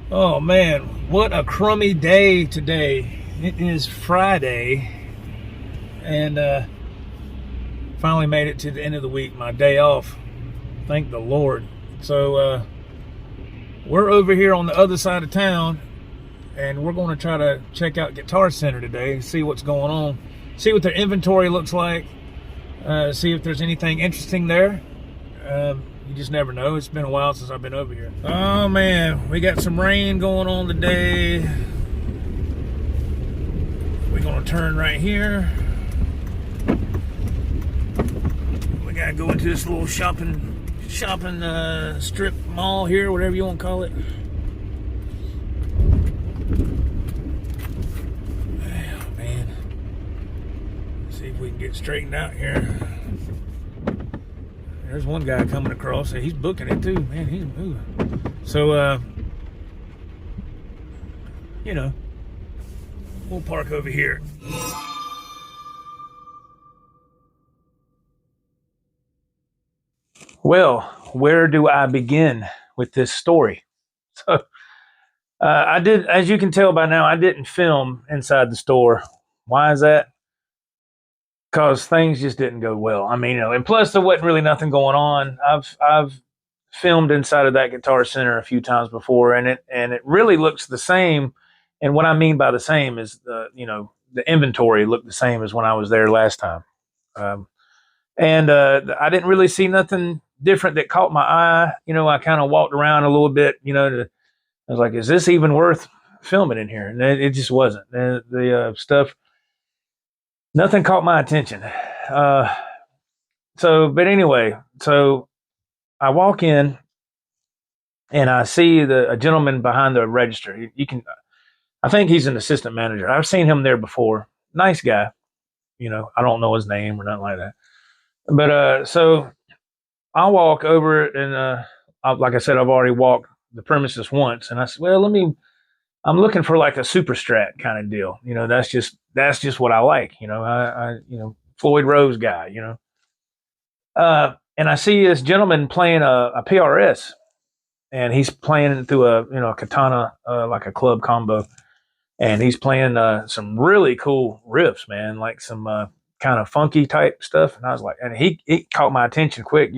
Oh man, what a crummy day today. It is Friday, and finally made it to the end of the week, my day off. Thank the Lord. So we're over here on the other side of town, and we're going to try to check out Guitar Center today, see what's going on, see what their inventory looks like, see if there's anything interesting there. You just never know. It's been a while since I've been over here. Oh man, we got some rain going on today. We're gonna turn right here. We gotta go into this little shopping strip mall here, whatever you want to call it. Oh man, let's see if we can get straightened out here. There's one guy coming across. He's booking it too, man. He's moving. So, you know, we'll park over here. Well, where do I begin with this story? So, I did, as you can tell by now, I didn't film inside the store. Why is that? Because things just didn't go well. I mean, and plus there wasn't really nothing going on. I've filmed inside of that Guitar Center a few times before, and it really looks the same. And what I mean by the same is the inventory looked the same as when I was there last time. And I didn't really see nothing different that caught my eye. I kind of walked around a little bit. I was like, is this even worth filming in here? And it just wasn't. The stuff. Nothing caught my attention. But anyway, so I walk in and I see a gentleman behind the register. I think he's an assistant manager. I've seen him there before. Nice guy. I don't know his name or nothing like that. But so I walk over and like I said, I've already walked the premises once, and I said, well, I'm looking for like a super strat kind of deal. That's just what I like. I Floyd Rose guy, and I see this gentleman playing a PRS, and he's playing through a Katana, like a club combo. And he's playing some really cool riffs, man, like some kind of funky type stuff. And I was like, and he caught my attention quick.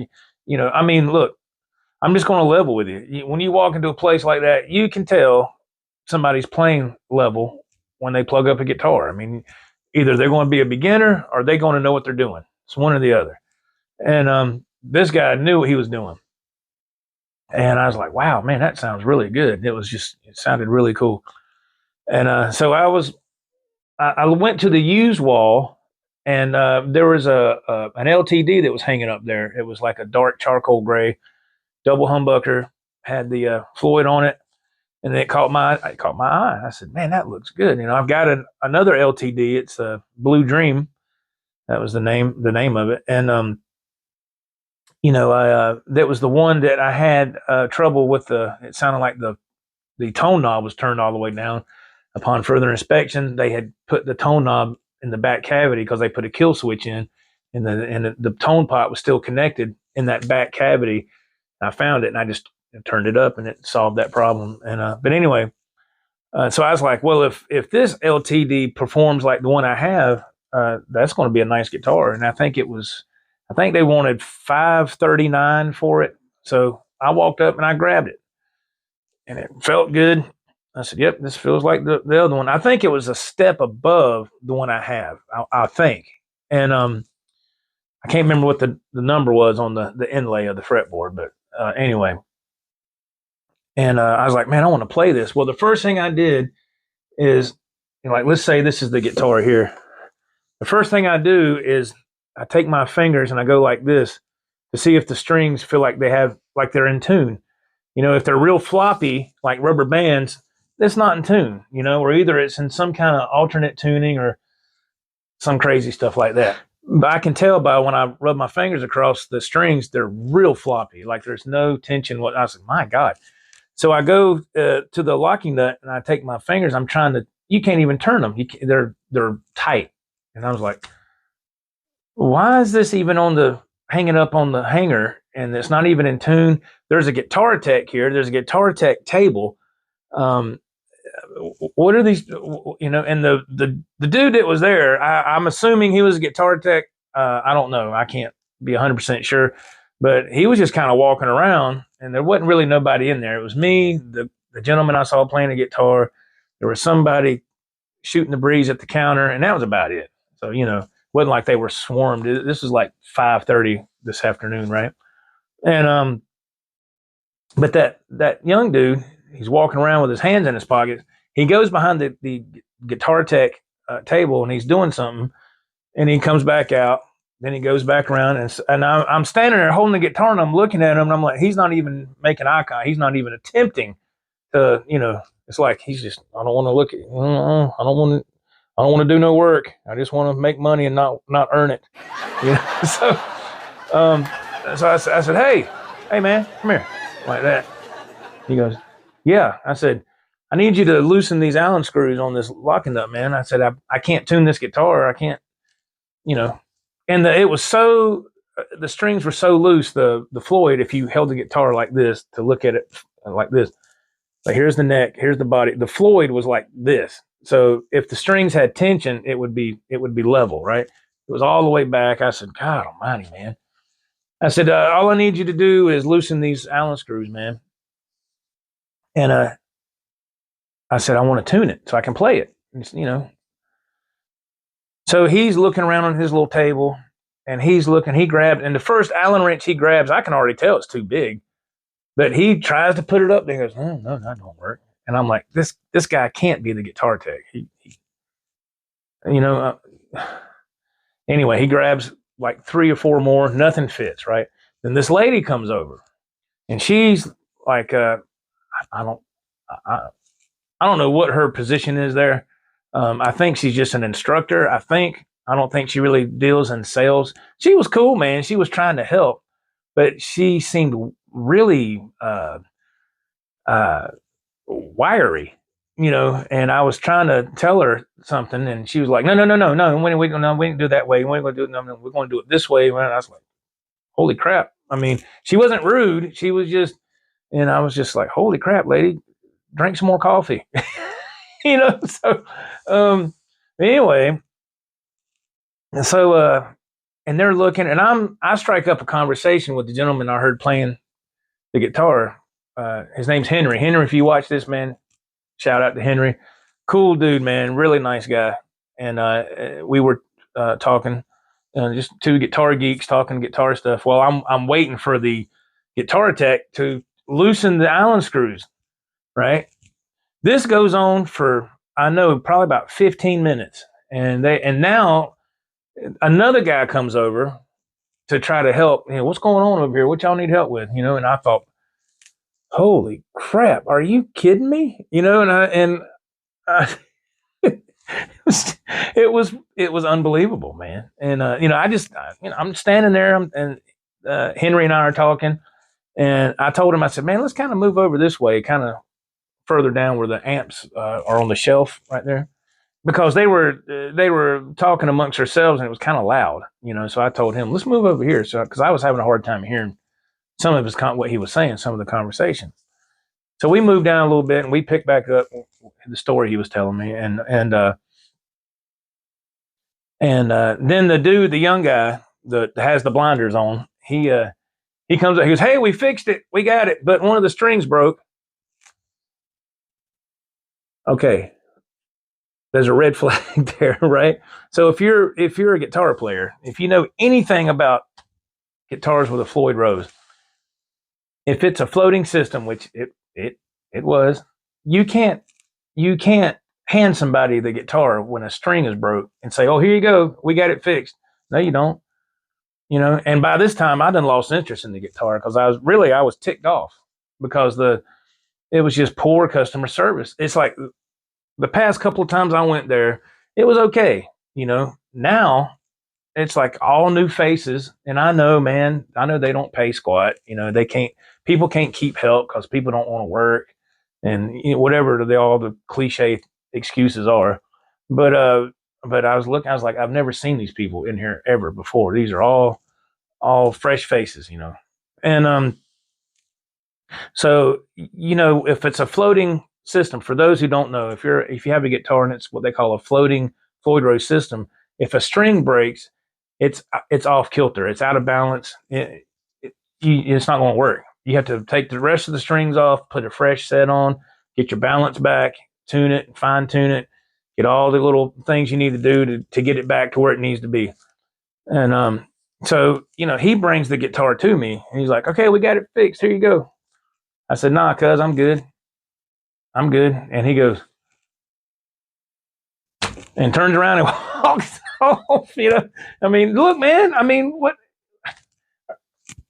I mean, look, I'm just going to level with you. When you walk into a place like that, you can tell somebody's playing level when they plug up a guitar. I mean, either they're going to be a beginner or they're going to know what they're doing. It's one or the other. And this guy knew what he was doing. And I was like, wow, man, that sounds really good. It sounded really cool. And so I went to the used wall, and there was an LTD that was hanging up there. It was like a dark charcoal gray, double humbucker, had the Floyd on it. And it caught my eye. I said, man, that looks good. I've got another LTD. It's a Blue Dream. That was the name of it. And, that was the one that I had trouble with. It sounded like the tone knob was turned all the way down. Upon further inspection, they had put the tone knob in the back cavity because they put a kill switch in, and the tone pot was still connected in that back cavity. I found it, and I just turned it up, and it solved that problem. And but anyway, so I was like, well, if this LTD performs like the one I have, that's going to be a nice guitar. And I think they wanted $539 for it. So I walked up and I grabbed it, and it felt good. I said, yep, this feels like the other one. I think it was a step above the one I have, I think. And I can't remember what the number was on the inlay of the fretboard, but anyway. And I was like, man, I want to play this. Well, the first thing I did is, let's say this is the guitar here. The first thing I do is I take my fingers and I go like this to see if the strings feel like they're in tune. If they're real floppy, like rubber bands, it's not in tune, or either it's in some kind of alternate tuning or some crazy stuff like that. But I can tell by when I rub my fingers across the strings, they're real floppy, like there's no tension. I was like, my God. So I go to the locking nut and I take my fingers. You can't even turn them. They're tight. And I was like, why is this even hanging up on the hanger? And it's not even in tune. There's a guitar tech here. There's a guitar tech table. what are these, and the dude that was there, I'm assuming he was a guitar tech. I don't know. I can't be 100% sure, but he was just kind of walking around and there wasn't really nobody in there. It was me, the gentleman I saw playing the guitar. There was somebody shooting the breeze at the counter, and that was about it. So, it wasn't like they were swarmed. This was like 5:30 this afternoon, right? And but that young dude, he's walking around with his hands in his pockets. He goes behind the guitar tech table and he's doing something, and he comes back out. Then he goes back around, and I'm standing there holding the guitar, and I'm looking at him, and I'm like, he's not even making eye contact. He's not even attempting to, it's like he's just, I don't want to look at, I don't want to do no work. I just want to make money and not earn it. So, I said, hey man, come here, like that. He goes, yeah. I said, I need you to loosen these Allen screws on this locking nut, man. I said, I can't tune this guitar. I can't, and it was so, the strings were so loose. The Floyd, if you held the guitar like this to look at it like this, like here's the neck, here's the body. The Floyd was like this. So if the strings had tension, it would be level, right? It was all the way back. I said, God almighty, man. I said, all I need you to do is loosen these Allen screws, man. And I said, I want to tune it so I can play it, So he's looking around on his little table, and he grabbed, and the first Allen wrench he grabs, I can already tell it's too big. But he tries to put it up there. He goes, no, that don't work. And I'm like, this guy can't be the guitar tech. Anyway, he grabs like 3 or 4 more. Nothing fits, right? Then this lady comes over, and she's like, I don't know what her position is there. I think she's just an instructor. I don't think she really deals in sales. She was cool, man. She was trying to help, but she seemed really wiry, and I was trying to tell her something, and she was like, no, we didn't do it that way. We're going to do it. No, we're going to do it this way. And I was like, holy crap. I mean, she wasn't rude. She was just, and I was just like, holy crap, lady, drink some more coffee. So anyway, so and they're looking, and I strike up a conversation with the gentleman I heard playing the guitar. His name's Henry. Henry, if you watch this, man, shout out to Henry. Cool dude, man, really nice guy. And we were talking, just 2 guitar geeks talking guitar stuff. Well, I'm waiting for the guitar tech to loosen the Allen screws, right? This goes on for, I know, probably about 15 minutes. And now another guy comes over to try to help. What's going on over here? What y'all need help with? And I thought, holy crap, are you kidding me? And it was unbelievable, man. And I'm standing there, and Henry and I are talking, and I told him, I said, man, let's kind of move over this way, kind of further down where the amps are on the shelf right there, because they were talking amongst themselves and it was kind of loud, So I told him, let's move over here, so because I was having a hard time hearing some of what he was saying, some of the conversation. So we moved down a little bit and we picked back up the story he was telling me, and then the dude, the young guy that has the blinders on, he comes up, he goes, hey, we fixed it, we got it, but one of the strings broke. Okay, there's a red flag there, right? So if you're a guitar player, if you know anything about guitars with a Floyd Rose, if it's a floating system, which it was, you can't hand somebody the guitar when a string is broke and say, oh, here you go, we got it fixed. No, you don't. And by this time I done lost interest in the guitar, because I was ticked off, because it was just poor customer service. It's like the past couple of times I went there, it was okay. Now it's like all new faces. And I know they don't pay squat. People can't keep help because people don't want to work, and whatever all the cliche excuses are. But I was like, I've never seen these people in here ever before. These are all fresh faces, And so, if it's a floating system. For those who don't know, if you have a guitar and it's what they call a floating Floyd Rose system, if a string breaks, it's off kilter. It's out of balance. It's not going to work. You have to take the rest of the strings off, put a fresh set on, get your balance back, tune it, fine tune it, get all the little things you need to do to get it back to where it needs to be. And so, he brings the guitar to me and he's like, okay, we got it fixed. Here you go. I said, nah, cuz I'm good. I'm good. And he goes and turns around and walks off, I mean, look, man, I mean,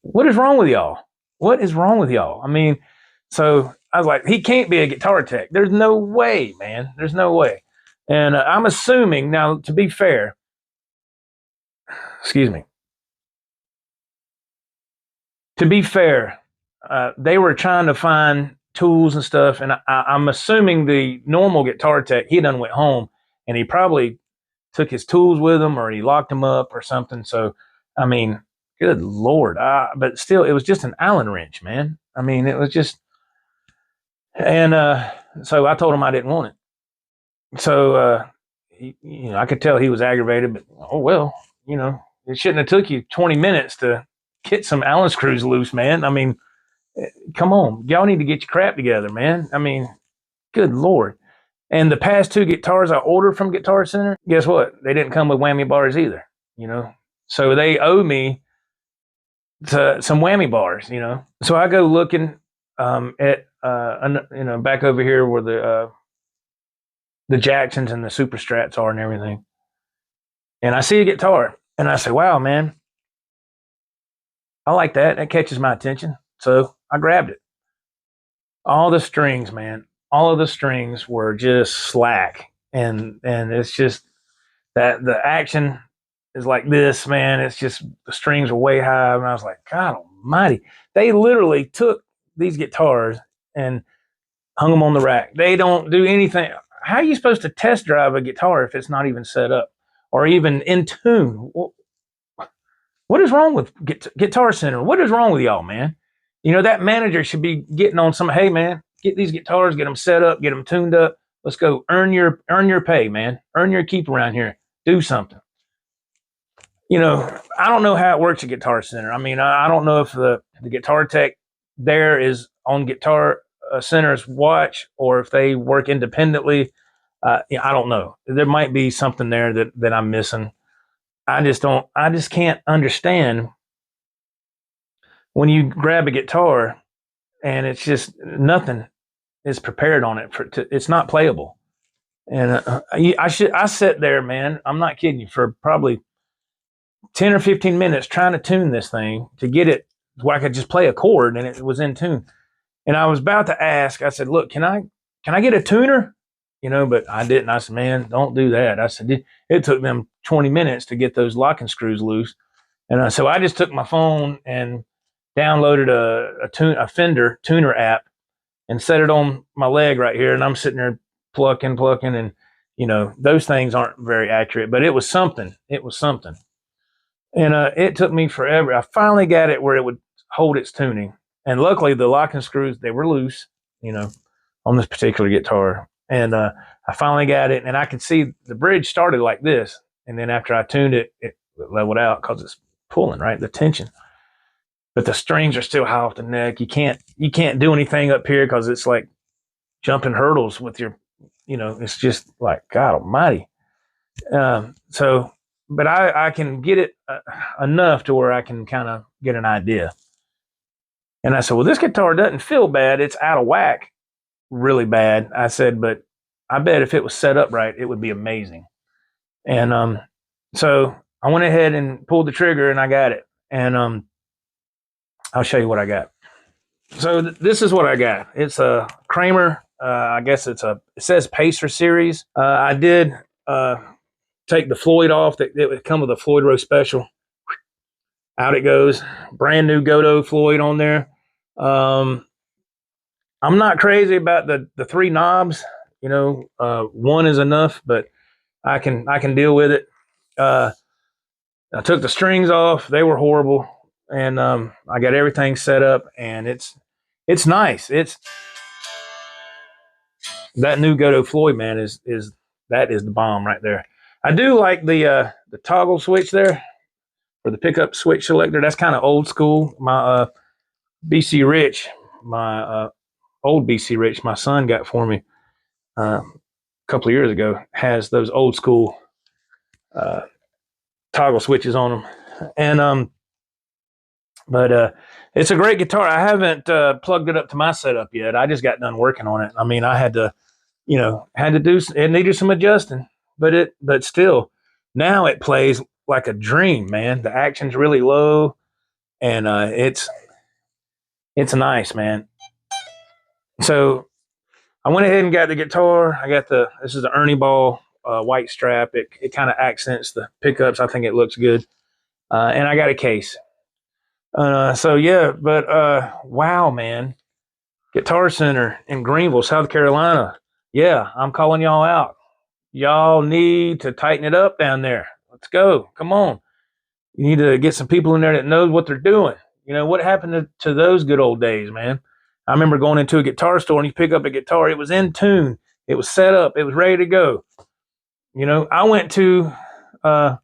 what is wrong with y'all? What is wrong with y'all? I mean, so I was like, he can't be a guitar tech. There's no way, man. There's no way. And I'm assuming now, to be fair, excuse me. To be fair, they were trying to find tools and stuff. And I'm assuming the normal guitar tech, he done went home and he probably took his tools with him or he locked them up or something. So, I mean, good Lord. But still, it was just an Allen wrench, man. I mean, it was just, and so I told him I didn't want it. So, I could tell he was aggravated, but oh, well, it shouldn't have took you 20 minutes to get some Allen screws loose, man. I mean, come on. Y'all need to get your crap together, man. I mean, good Lord. And the past 2 guitars I ordered from Guitar Center, guess what? They didn't come with whammy bars either, So they owe me some whammy bars, So I go looking at, back over here where the Jacksons and the Super Strats are and everything. And I see a guitar and I say, wow, man, I like that. That catches my attention. So I grabbed it. All the strings, man, all of the strings were just slack. And it's just that the action is like this, man. It's just the strings are way high. And I was like, God almighty. They literally took these guitars and hung them on the rack. They don't do anything. How are you supposed to test drive a guitar if it's not even set up or even in tune? What is wrong with Guitar Center? What is wrong with y'all, man? That manager should be getting on some, hey, man, get these guitars, get them set up, get them tuned up. Let's go earn your pay, man. Earn your keep around here. Do something. I don't know how it works at Guitar Center. I mean, I don't know if the guitar tech there is on Guitar Center's watch or if they work independently. I don't know. There might be something there that I'm missing. I just can't understand when you grab a guitar and it's just nothing is prepared on it it's not playable. And I sat there, man, I'm not kidding you, for probably 10 or 15 minutes trying to tune this thing to get it where I could just play a chord and it was in tune. And I was about to ask, I said, look, can I get a tuner? But I didn't. I said, man, don't do that. I said, it took them 20 minutes to get those locking screws loose. And so I just took my phone and downloaded a Fender tuner app and set it on my leg right here. And I'm sitting there plucking. And, those things aren't very accurate, but it was something. It was something. And it took me forever. I finally got it where it would hold its tuning. And luckily the locking screws, they were loose, on this particular guitar. And I finally got it, and I could see the bridge started like this. And then after I tuned it, it leveled out because it's pulling, right? The tension. But the strings are still high off the neck. You can't do anything up here because it's like jumping hurdles with your, it's just like, God almighty. But I can get it enough to where I can kind of get an idea. And I said, well, this guitar doesn't feel bad. It's out of whack really bad. I said, but I bet if it was set up right, it would be amazing. And so I went ahead and pulled the trigger and I got it. And I'll show you what I got. So this is what I got. It's a Kramer. I guess it says Pacer series. I did take the Floyd off. It would come with a Floyd Rose Special. Out it goes. Brand new Godot Floyd on there. I'm not crazy about the 3 knobs. One is enough, but I can deal with it. I took the strings off. They were horrible. And I got everything set up, and it's nice. that new Godo Floyd, man, is that is the bomb right there. I do like the toggle switch there, or the pickup switch selector. That's kind of old school. My BC Rich, my old BC Rich, my son got for me a couple of years ago, has those old school toggle switches on them. And but it's a great guitar. I haven't plugged it up to my setup yet. I just got done working on it. I mean, I had to, do, it needed some adjusting, but still, now it plays like a dream, man. The action's really low, and it's nice, man. So I went ahead and got the guitar. I got this is the Ernie Ball white strap. It kind of accents the pickups. I think it looks good. And I got a case. So yeah, but wow, man. Guitar Center in Greenville, South Carolina. Yeah, I'm calling y'all out. Y'all need to tighten it up down there. Let's go. Come on. You need to get some people in there that knows what they're doing. What happened to those good old days, man? I remember going into a guitar store and you pick up a guitar. It was in tune. It was set up. It was ready to go. I went to a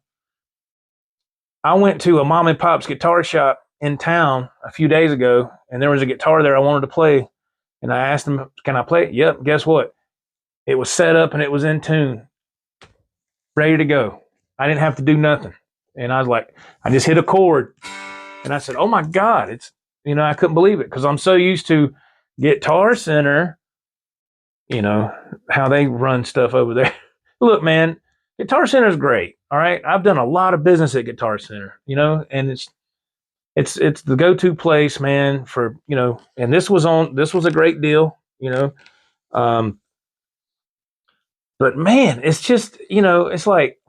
mom and pop's guitar shop in town a few days ago, and there was a guitar there I wanted to play. And I asked them, can I play it? Yep. Guess what? It was set up and it was in tune, ready to go. I didn't have to do nothing. And I was like, I just hit a chord. And I said, oh my God, I couldn't believe it because I'm so used to Guitar Center, how they run stuff over there. Look, man, Guitar Center is great. All right. I've done a lot of business at Guitar Center, and it's the go-to place, man, for, and this was a great deal, but man, it's just, it's like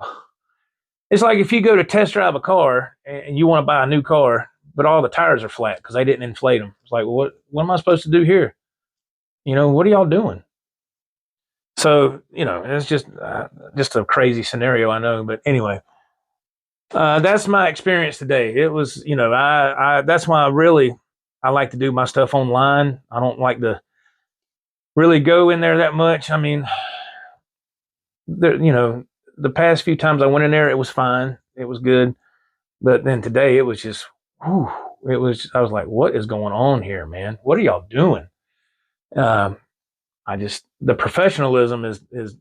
if you go to test drive a car and you want to buy a new car, but all the tires are flat because they didn't inflate them. It's like, well, what am I supposed to do here? What are y'all doing? So, it's just a crazy scenario, I know. But anyway, that's my experience today. It was, that's why I like to do my stuff online. I don't like to really go in there that much. I mean, the past few times I went in there, it was fine. It was good. But then today it was just, I was like, what is going on here, man? What are y'all doing? The professionalism is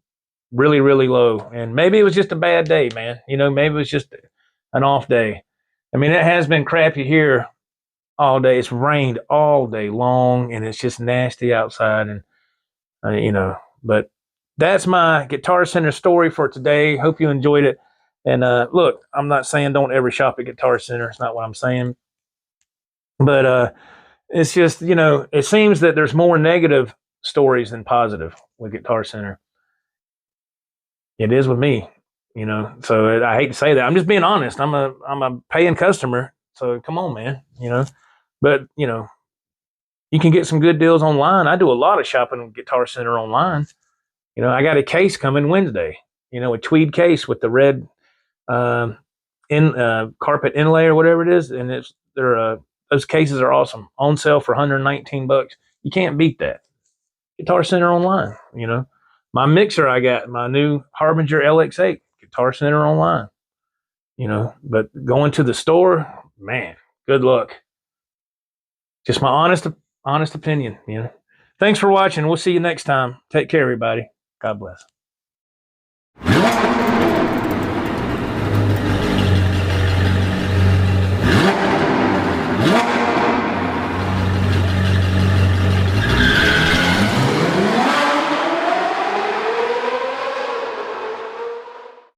really, really low. And maybe it was just a bad day, man. Maybe it was just an off day. I mean, it has been crappy here all day. It's rained all day long and it's just nasty outside. And, but that's my Guitar Center story for today. Hope you enjoyed it. And look, I'm not saying don't ever shop at Guitar Center. It's not what I'm saying. But it's just, it seems that there's more negative stories than positive with Guitar Center. It is with me, so I hate to say that. I'm just being honest. I'm a paying customer. So come on, man, but you can get some good deals online. I do a lot of shopping with Guitar Center online. I got a case coming Wednesday, a tweed case with the red carpet inlay or whatever it is. And those cases are awesome. On sale for $119. You can't beat that. Guitar Center online, My mixer I got, my new Harbinger LX8, Guitar Center online, But going to the store, man, good luck. Just my honest opinion, Thanks for watching. We'll see you next time. Take care, everybody. God bless.